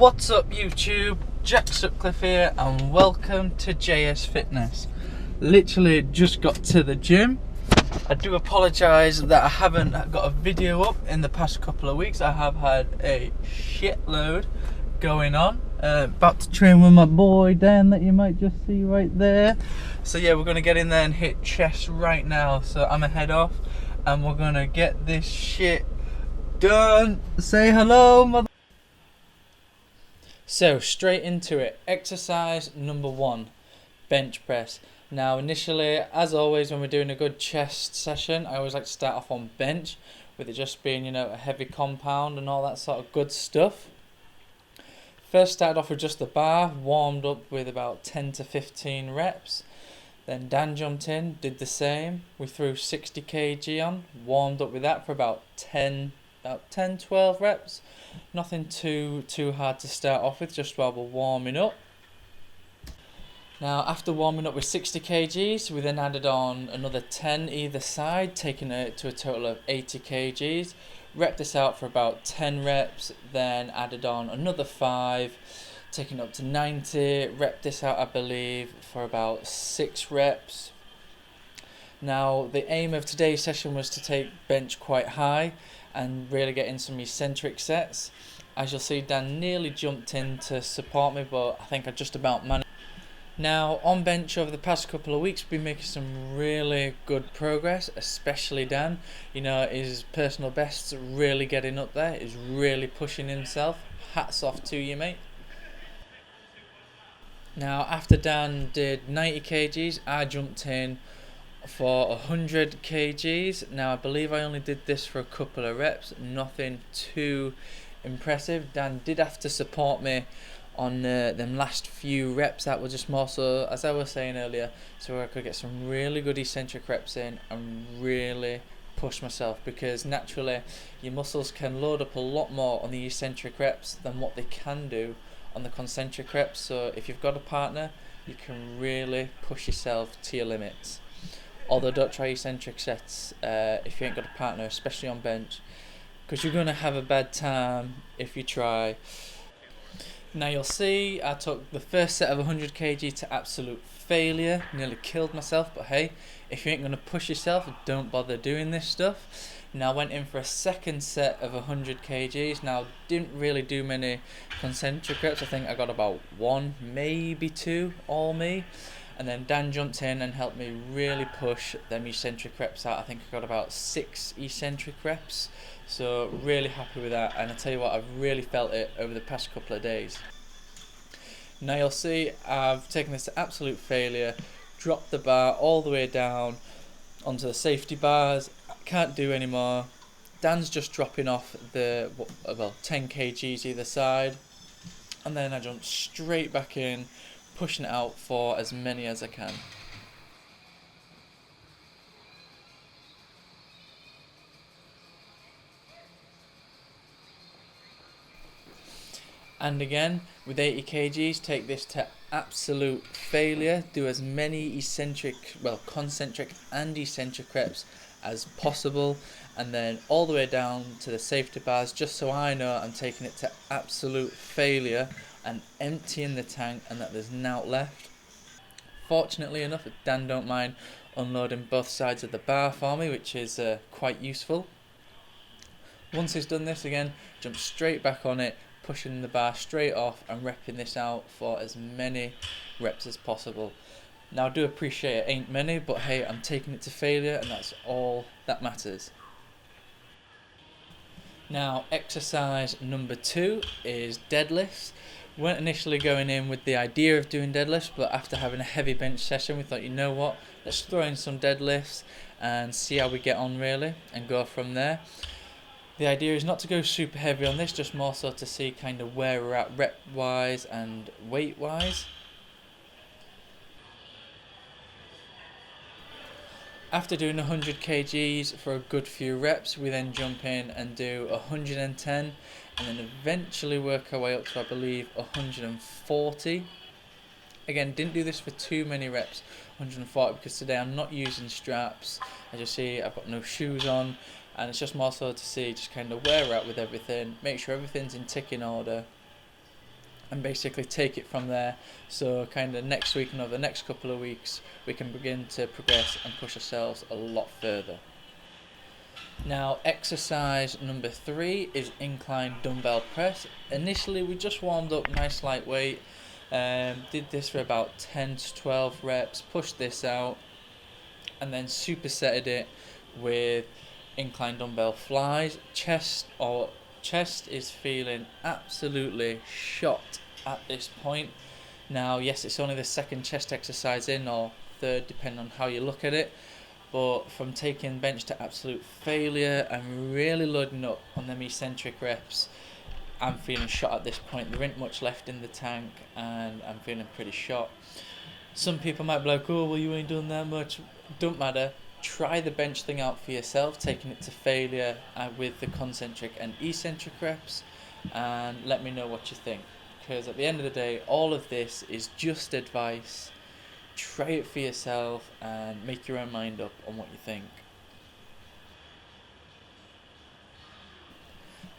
What's up YouTube, Jack Sutcliffe here and welcome to JS Fitness. Literally just got to the gym. I do apologise that I haven't got a video up in the past couple of weeks. I have had a shitload going on. About to train with my boy Dan that you might just see right there. So yeah, we're going to get in there and hit chest right now. So I'm gonna head off and we're going to get this shit done. Say hello, mother. So straight into it. Exercise number 1, bench press. Now initially, as always, when we're doing a good chest session, I always like to start off on bench, with it just being, you know, a heavy compound and all that sort of good stuff. First started off with just the bar, warmed up with about 10 to 15 reps. Then Dan jumped in, did the same. We threw 60 kg on, warmed up with that for about 10-12 reps. Nothing too hard to start off with, just while we're warming up. Now after warming up with 60 kgs, we then added on another 10 either side, taking it to a total of 80 kgs. Rep this out for about 10 reps, then added on another 5, taking it up to 90. Rep this out, I believe, for about 6 reps. Now the aim of today's session was to take bench quite high and really get in some eccentric sets. As you'll see, Dan nearly jumped in to support me, but I think I just about managed. Now on bench over the past couple of weeks, we've been making some really good progress, especially Dan. You know, his personal bests really getting up there, he's really pushing himself. Hats off to you, mate. Now after Dan did 90 kgs, I jumped in for 100 kgs. Now I believe I only did this for a couple of reps, nothing too impressive. Dan did have to support me on them last few reps. That was just more so, as I was saying earlier, so I could get some really good eccentric reps in and really push myself, because naturally your muscles can load up a lot more on the eccentric reps than what they can do on the concentric reps. So if you've got a partner, you can really push yourself to your limits. Although don't try eccentric sets if you ain't got a partner, especially on bench, because you're going to have a bad time if you try. Now you'll see I took the first set of 100 kg to absolute failure, nearly killed myself, but hey, if you ain't going to push yourself, don't bother doing this stuff. Now I went in for a second set of 100 kgs. Now didn't really do many concentric reps. I think I got about 1, maybe 2, all me. And then Dan jumped in and helped me really push them eccentric reps out. I think I got about 6 eccentric reps. So really happy with that. And I tell you what, I've really felt it over the past couple of days. Now you'll see I've taken this to absolute failure. Dropped the bar all the way down onto the safety bars. I can't do anymore. Dan's just dropping off the 10 kgs either side. And then I jumped straight back in, pushing it out for as many as I can. And again, with 80 kgs, take this to absolute failure. Do as many concentric and eccentric reps as possible, and then all the way down to the safety bars, just so I know I'm taking it to absolute failure and emptying the tank and that there's nought left. Fortunately enough, Dan don't mind unloading both sides of the bar for me, which is quite useful. Once he's done this, again, jump straight back on it, pushing the bar straight off and repping this out for as many reps as possible. Now I do appreciate it ain't many, but hey, I'm taking it to failure and that's all that matters. Now exercise number 2 is deadlifts. We weren't initially going in with the idea of doing deadlifts, but after having a heavy bench session we thought, you know what, let's throw in some deadlifts and see how we get on really and go from there. The idea is not to go super heavy on this, just more so to see kind of where we're at rep wise and weight wise. After doing 100 kgs for a good few reps, we then jump in and do 110 and then eventually work our way up to, I believe, 140. Again, didn't do this for too many reps, 140, because today I'm not using straps. As you see, I've got no shoes on, and it's just more so to see just kind of where we're at with everything, make sure everything's in ticking order, and basically take it from there. So kind of next week and over the next couple of weeks we can begin to progress and push ourselves a lot further. Now exercise number 3 is incline dumbbell press. Initially we just warmed up nice lightweight, did this for about 10 to 12 reps, pushed this out, and then supersetted it with incline dumbbell flies. Chest is feeling absolutely shot at this point. Now yes, it's only the second chest exercise in, or third depending on how you look at it, but from taking bench to absolute failure and really loading up on them eccentric reps, I'm feeling shot at this point. There ain't much left in the tank and I'm feeling pretty shot. Some people might be like, oh well, you ain't done that much. Don't matter, try the bench thing out for yourself, taking it to failure with the concentric and eccentric reps, and let me know what you think, because at the end of the day all of this is just advice. Try it for yourself and make your own mind up on what you think.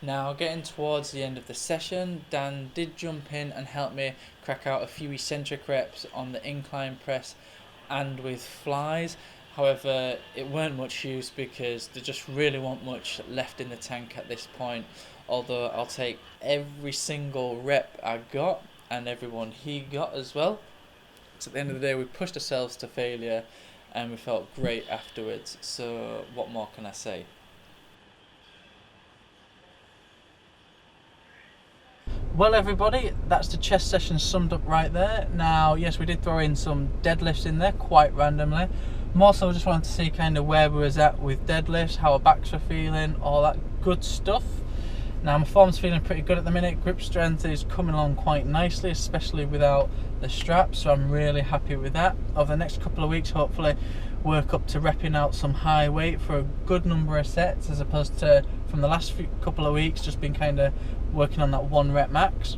Now getting towards the end of the session, Dan did jump in and help me crack out a few eccentric reps on the incline press and with flies. However, it weren't much use because there just really wasn't much left in the tank at this point, although I'll take every single rep I got and every one he got as well. So at the end of the day we pushed ourselves to failure and we felt great afterwards, so what more can I say? Well everybody, that's the chest session summed up right there. Now yes, we did throw in some deadlifts in there quite randomly. More so just wanted to see kind of where we was at with deadlifts, how our backs were feeling, all that good stuff. Now my form's feeling pretty good at the minute. Grip strength is coming along quite nicely, especially without the straps, so I'm really happy with that. Over the next couple of weeks hopefully work up to repping out some high weight for a good number of sets, as opposed to from the last couple of weeks just been kind of working on that 1 rep max.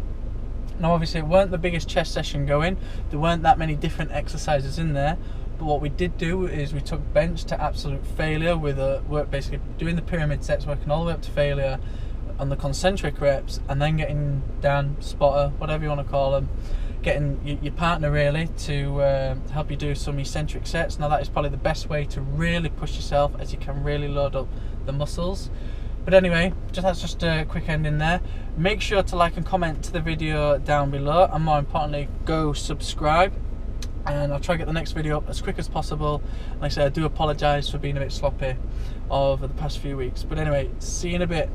Now obviously it weren't the biggest chest session going, there weren't that many different exercises in there, but what we did do is we took bench to absolute failure with work basically doing the pyramid sets, working all the way up to failure on the concentric reps, and then getting Dan, spotter, whatever you want to call them, getting your partner really to help you do some eccentric sets. Now that is probably the best way to really push yourself, as you can really load up the muscles. But anyway, that's just a quick ending there. Make sure to like and comment to the video down below, and more importantly go subscribe, and I'll try to get the next video up as quick as possible. Like I said, I do apologise for being a bit sloppy over the past few weeks, but anyway, see you in a bit.